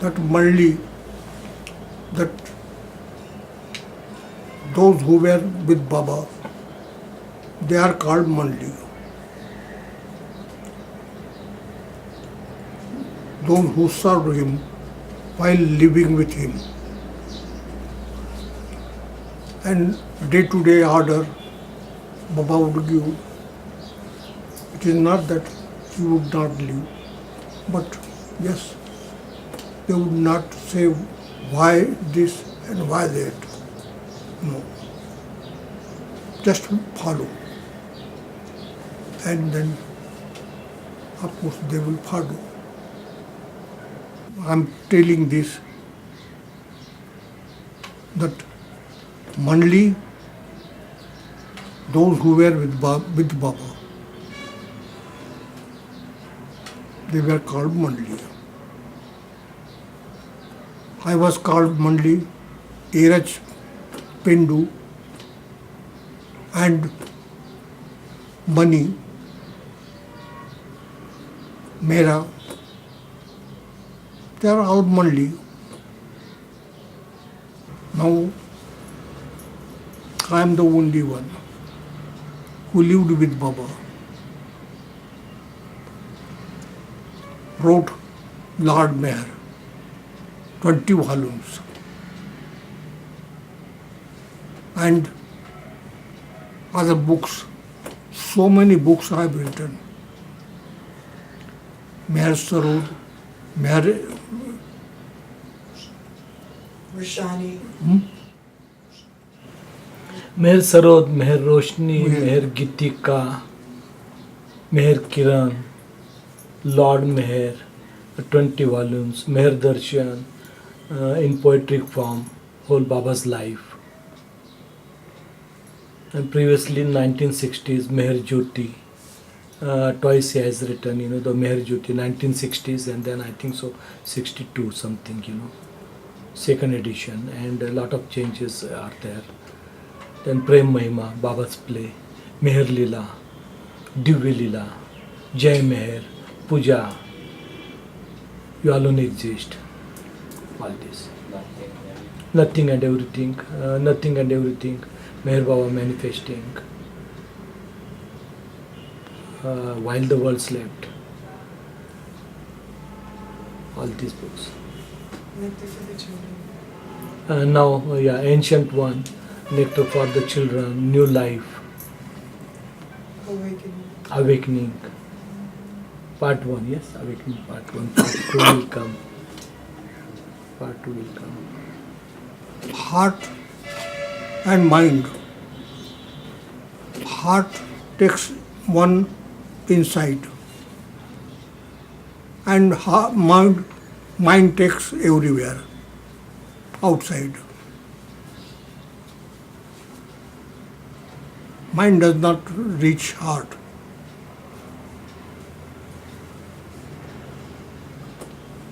that Mandali, that those who were with Baba, they are called Mandali. Those who served him while living with him. And day-to-day order Baba would give. It is not that he would not live, but yes, they would not say why this and why that. No. Just follow. And then, of course, they will follow. I'm telling this, that Mandali, those who were with Baba, they were called Mandali. I was called Mandali, Erach, Pendu, and Mani, Mera. They are all Mandali. Now, I am the only one who lived with Baba, wrote Lord Mayor, 20 volumes, and other books. So many books I have written. Mayor Sarod, Mayor Roshani. Meher Sarod, Meher Roshni, Meher Gitika, Meher Kiran, Lord Meher, 20 volumes, Meher Darshan, in poetic form, whole Baba's life. And previously in 1960s, Meher Jyoti, twice he has written, the Meher Jyoti, 1960s, and then I think so 62 something, second edition, and a lot of changes are there. Then Prem Mahima, Baba's play, Meher Lila, Divya Lila, Jai Meher, Puja, you alone exist. All this. Nothing and everything, nothing and everything, Meher Baba manifesting. While the world slept. All these books. Nectar for the children. Now, Ancient One, Nectar for the Children, New Life, Awakening. Part 1, yes, Awakening Part 1. Part 2 will come. Part 2 will come. heart and mind. Heart takes one inside, and mind takes everywhere, outside. Mind does not reach heart.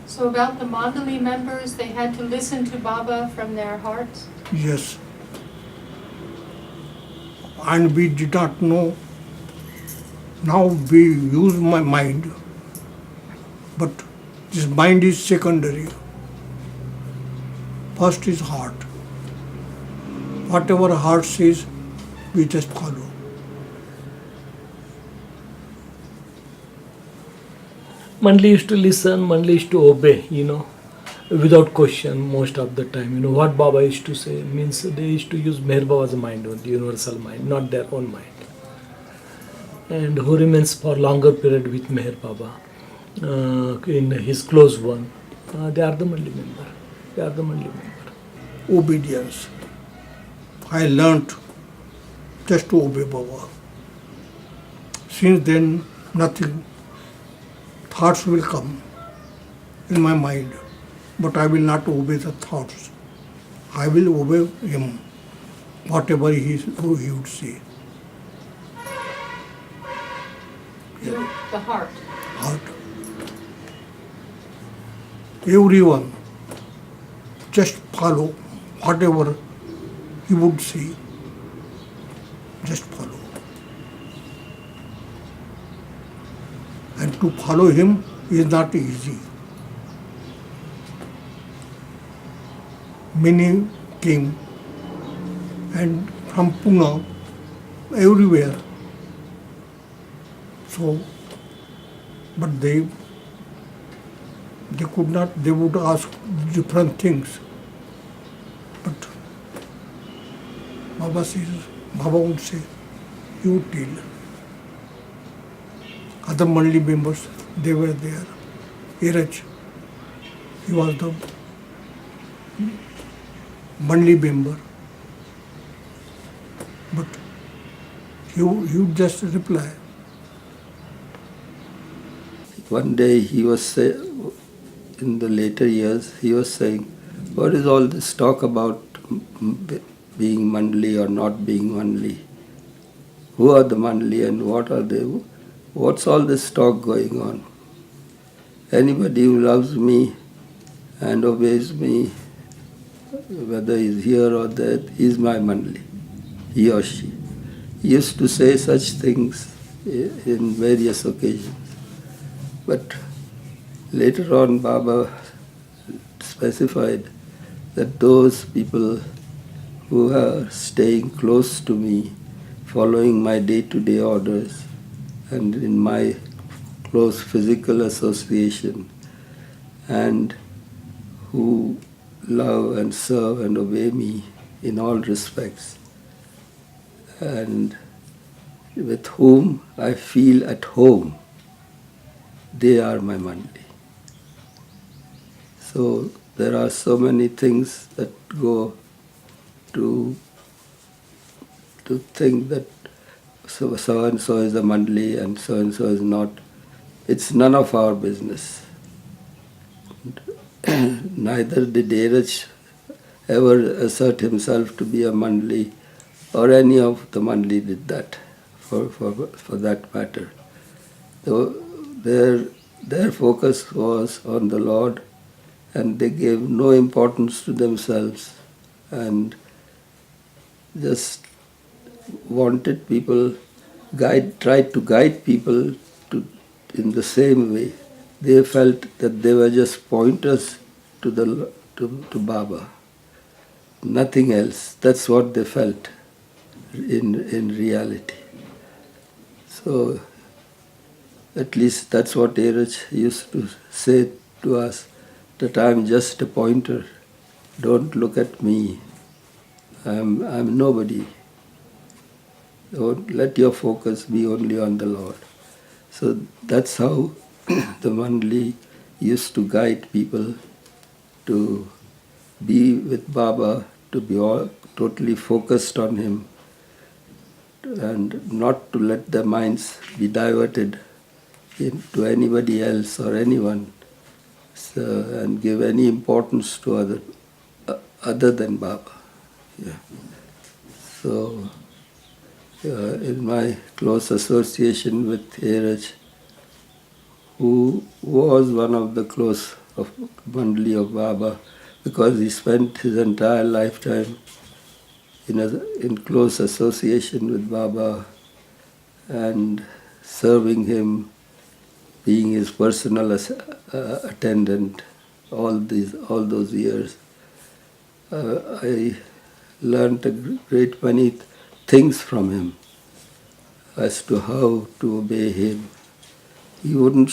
So about the Mandali members, they had to listen to Baba from their hearts? Yes. And we did not know. Now we use my mind, but this mind is secondary. First is heart. Whatever heart says, we just follow. Mandali used to listen, Mandali used to obey, without question most of the time. What Baba used to say means they used to use Meher Baba's mind, the universal mind, not their own mind. And who remains for longer period with Meher Baba, in his close one, they are the Mandali member. They are the Mandali member. Obedience. I learnt just to obey Baba. Since then, nothing. Thoughts will come in my mind, but I will not obey the thoughts. I will obey him, whatever he would say. The heart. Heart. Everyone, just follow whatever he would say. Just follow. And to follow him is not easy. many came, and from Pune, everywhere. So, but they could not, they would ask different things. But Baba would say, you tell. Other Mandali members, they were there. Iraj, he was the Mandali member. But you just reply. One day he was in the later years, he was saying, what is all this talk about being Mandali or not being Mandali? Who are the Mandali and what are they? What's all this talk going on? Anybody who loves me and obeys me, whether he's here or there, he's my Mandali, he or she. He used to say such things in various occasions. But later on, Baba specified that those people who are staying close to me, following my day-to-day orders, and in my close physical association, and who love and serve and obey me in all respects, and with whom I feel at home, they are my Mandali. So there are so many things that go to think that so and so is a Mandali and so is not. It's none of our business. Neither did Dheeraj ever assert himself to be a Mandali, or any of the Mandali did that, for that matter. So their focus was on the Lord, and they gave no importance to themselves, and just wanted people, tried to guide people in the same way. They felt that they were just pointers to Baba, nothing else. That's what they felt in reality. So at least that's what Dheeraj used to say to us, that I'm just a pointer. Don't look at me. I'm nobody. Don't let your focus be only on the Lord. So that's how the Mandali used to guide people to be with Baba, to be all totally focused on him, and not to let their minds be diverted into anybody else or anyone, and give any importance to other than Baba. Yeah. So, in my close association with Dheeraj, who was one of the close of Mandali of Baba, because he spent his entire lifetime in close association with Baba and serving him, being his personal attendant all those years. I learned a great many things from him as to how to obey him. He wouldn't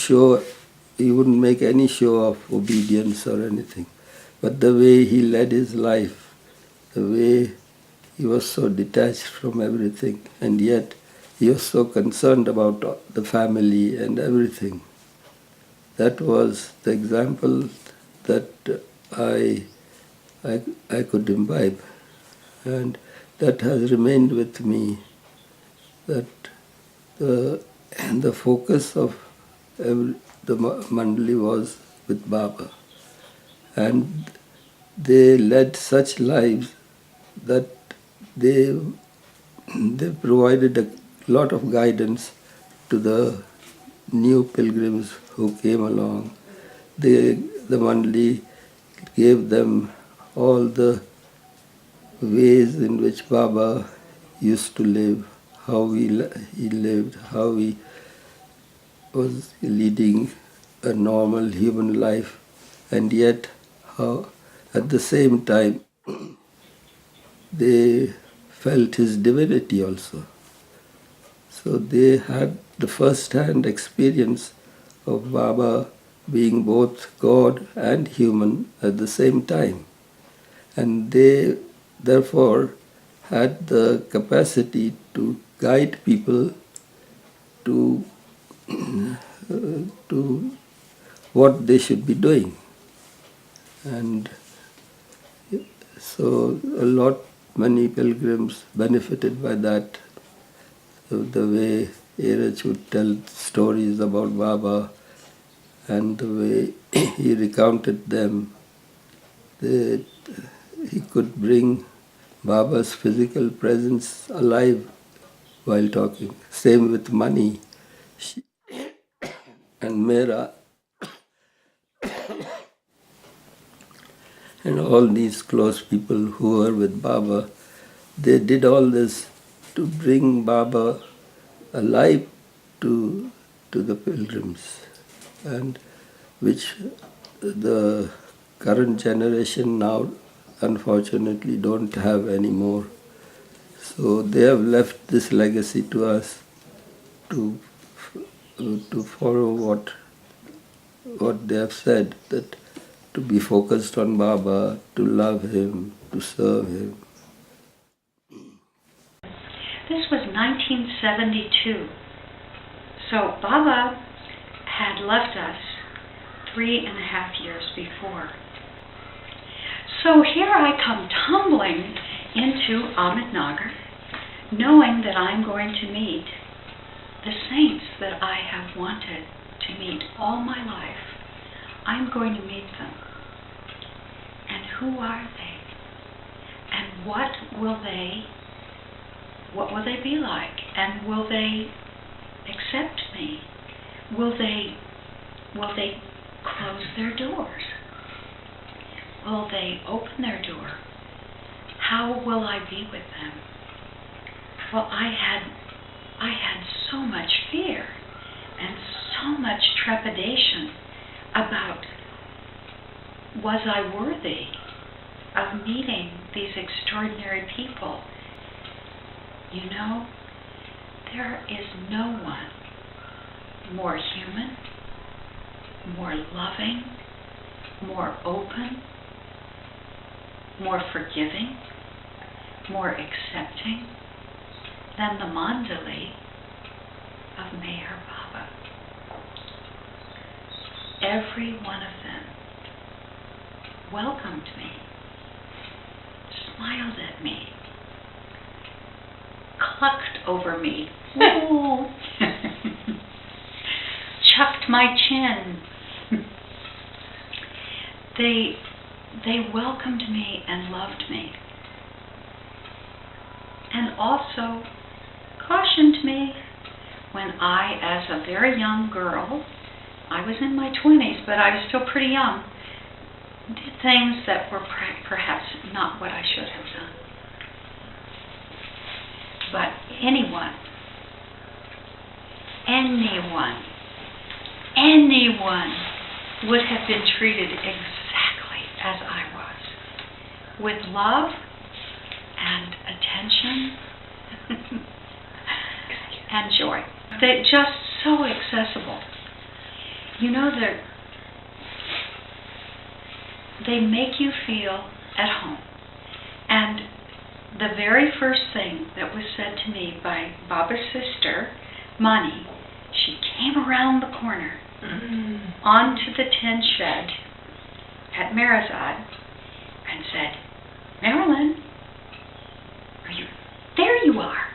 make any show of obedience or anything, but the way he led his life, the way he was so detached from everything, and yet he was so concerned about the family and everything. That was the example that I could imbibe, and that has remained with me, that the focus of the Mandali was with Baba, and they led such lives that they provided a lot of guidance to the new pilgrims who came along. The Mandali gave them all the ways in which Baba used to live, how he lived, how he was leading a normal human life, and yet how at the same time they felt his divinity also. So they had the first-hand experience of Baba being both God and human at the same time. And they therefore had the capacity to guide people to, to what they should be doing. And so many pilgrims benefited by that. The way Erich would tell stories about Baba and the way he recounted them, that he could bring Baba's physical presence alive while talking. Same with Mani and Mera and all these close people who were with Baba. They did all this to bring Baba alive to the pilgrims, and which the current generation now unfortunately don't have anymore. So they have left this legacy to us to follow what they have said, that to be focused on Baba, to love him, to serve him. This was 1972. So Baba had left us 3.5 years before. So here I come tumbling into Ahmednagar, knowing that I'm going to meet the saints that I have wanted to meet all my life. I'm going to meet them. And who are they? And what will they be like? And will they accept me? Will they close their doors? Will they open their door? How will I be with them? Well, I had so much fear and so much trepidation about, was I worthy of meeting these extraordinary people? You know, there is no one more human, more loving, more open, more forgiving, more accepting than the Mandali of Meher Baba. Every one of them welcomed me, smiled at me, clucked over me, chucked my chin. They welcomed me and loved me, and also cautioned me when I, as a very young girl, I was in my 20s, but I was still pretty young, did things that were perhaps not what I should have done. But anyone would have been treated exactly as I was, with love and attention and joy. They're just so accessible. You know, they make you feel at home. And the very first thing that was said to me by Baba's sister, Mani, she came around the corner onto the tin shed at Marazad and said, "Marilyn, there you are."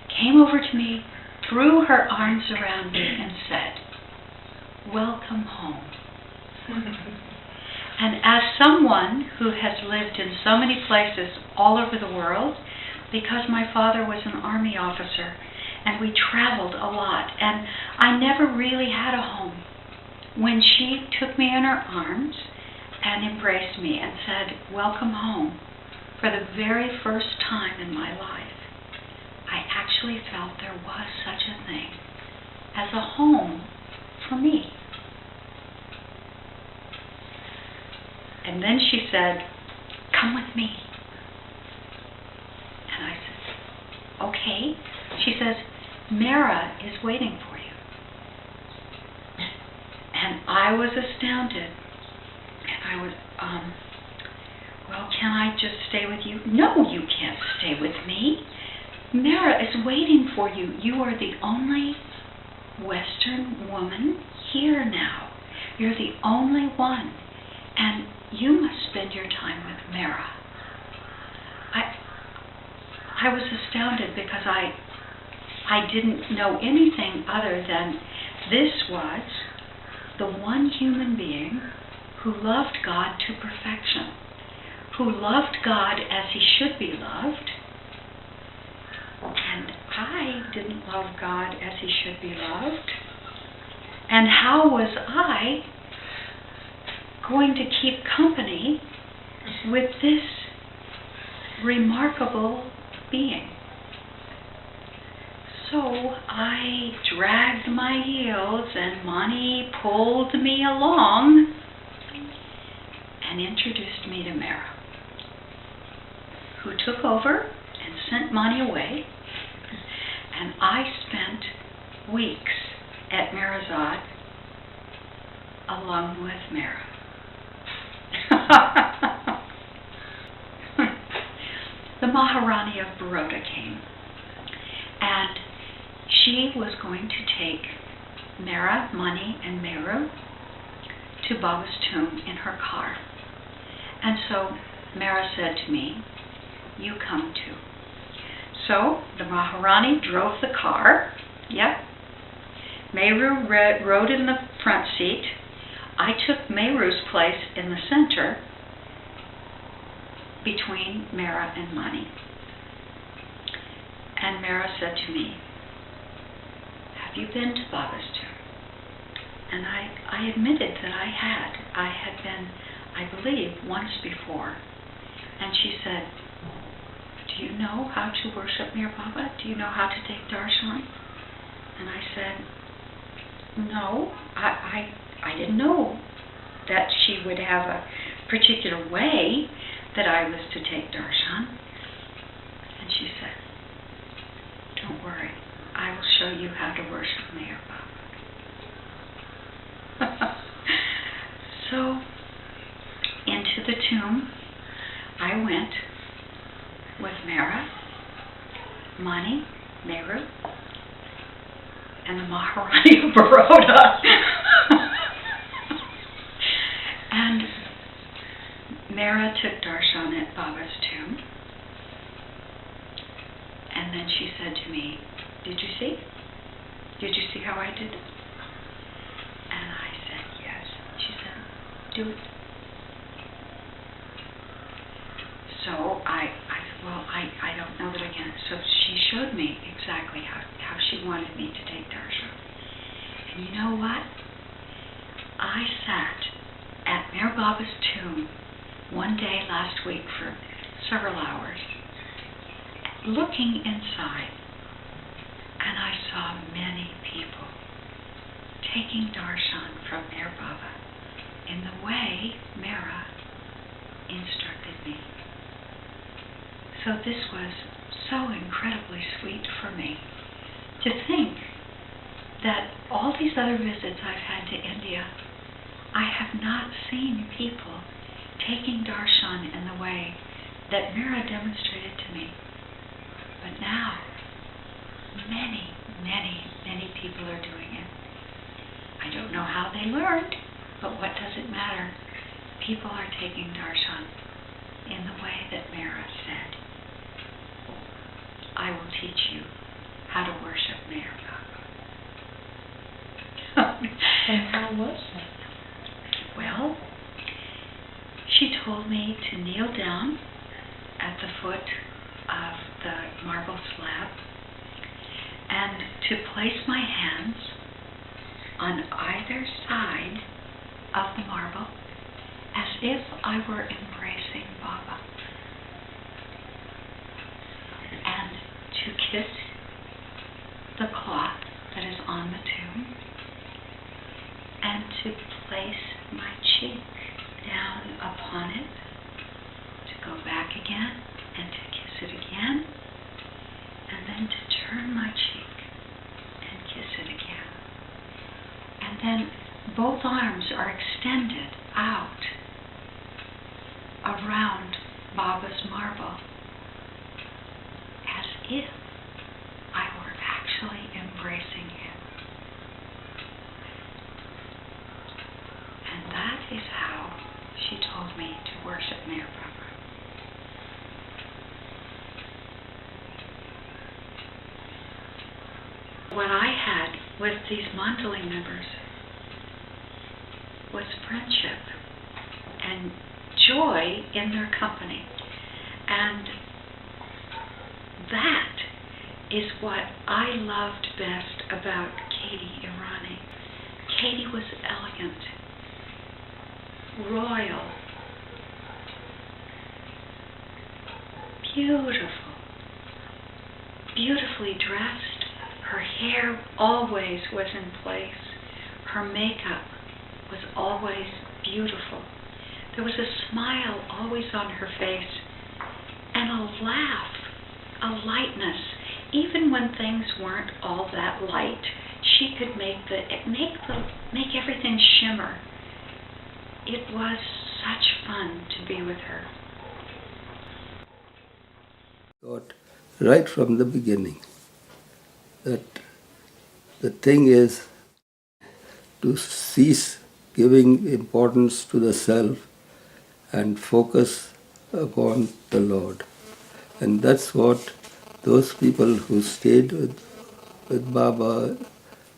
Came over to me, threw her arms around me and said, "Welcome home." And as someone who has lived in so many places all over the world, because my father was an army officer and we traveled a lot, and I never really had a home, when she took me in her arms and embraced me and said, "Welcome home," for the very first time in my life, I actually felt there was such a thing as a home for me. And then she said, come with me. And I said, okay. She says, Mara is waiting for you. And I was astounded. And I was, well, can I just stay with you? No, you can't stay with me. Mara is waiting for you. You are the only Western woman here now. You're the only one. And you must spend your time with Mara. I was astounded because I didn't know anything other than this was the one human being who loved God to perfection, who loved God as he should be loved, and I didn't love God as he should be loved. And how was I going to keep company with this remarkable being? So I dragged my heels and Mani pulled me along and introduced me to Mara, who took over and sent Mani away, and I spent weeks at Marazad along with Mara. The Maharani of Baroda came, and she was going to take Mara, Mani, and Meru to Baba's tomb in her car. And so Mara said to me, you come too. So the Maharani drove the car. Yep. Meru rode in the front seat. I took Meru's place in the center between Mara and Mani. And Mara said to me, have you been to Baba's tomb? And I admitted that I had. I had been, I believe, once before. And she said, do you know how to worship near Baba? Do you know how to take darshan? And I said, no, I didn't know that she would have a particular way that I was to take darshan. And she said, don't worry, I will show you how to worship near Baba. So, into the tomb I went with Mara, Mani, Meru, and the Maharani of Baroda. And Mara took darshan at Baba's tomb. And then she said to me, did you see? Did you see how I did it? And I said, yes. She said, do it. So I said, well, I don't know that I can. So she showed me exactly how she wanted me to take darshan. And you know what? I sat at Mayor Baba's tomb one day last week for several hours, looking inside, and I saw many people taking darshan from Mayor Baba in the way Mara instructed me. So this was so incredibly sweet for me to think that all these other visits I've had to India, I have not seen people taking darshan in the way that Mira demonstrated to me. But now, many, many, many people are doing it. I don't know how they learned, but what does it matter? People are taking darshan in the way that Mira said. I will teach you how to worship Mira Baba. And how was that? Well, she told me to kneel down at the foot of the marble slab and to place my hands on either side of the marble as if I were embracing Baba, and to kiss the cloth that is on the tomb and to place my cheek down upon it, to go back again and to kiss it again, and then to turn my cheek and kiss it again. And then both arms are extended out around Baba's marble as if I were actually embracing him. And that is how she told me to worship Meher Baba. What I had with these Mandali members was friendship and joy in their company. And that is what I loved best about Katie Irani. Katie was elegant, royal, beautiful, beautifully dressed. Her hair always was in place. Her makeup was always beautiful. There was a smile always on her face, and a laugh, a lightness. Even when things weren't all that light, she could make everything shimmer. It was such fun to be with her. Thought right from the beginning that the thing is to cease giving importance to the self and focus upon the Lord. And that's what those people who stayed with Baba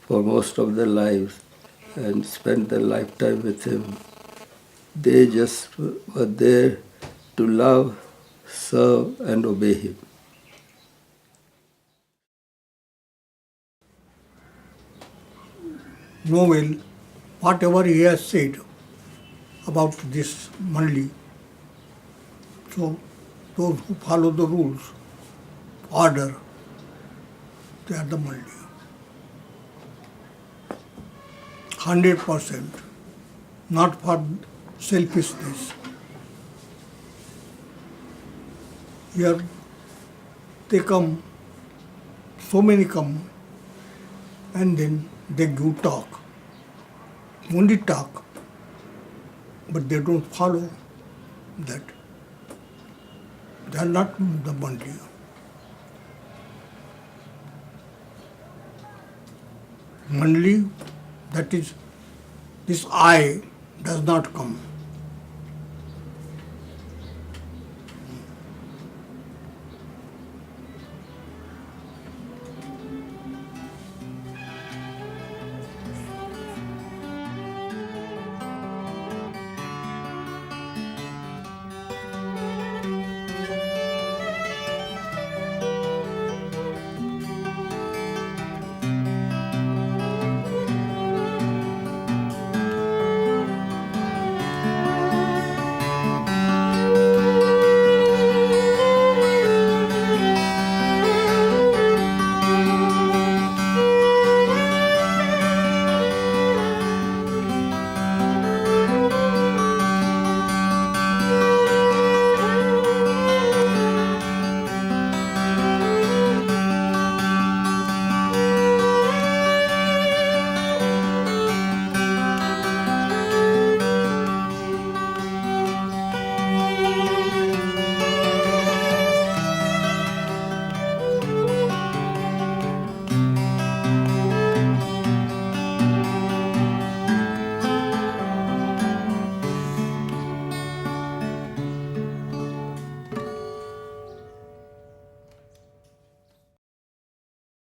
for most of their lives and spent their lifetime with him, they just were there to love, serve, and obey him. Noel, whatever he has said about this Mandali, so those who follow the rules, order, they are the Mandali. 100%, not for selfishness. Here they come, so many come, and then they give talk. Only talk, but they don't follow that. They are not the Mandali. Mandali, that is, this I does not come.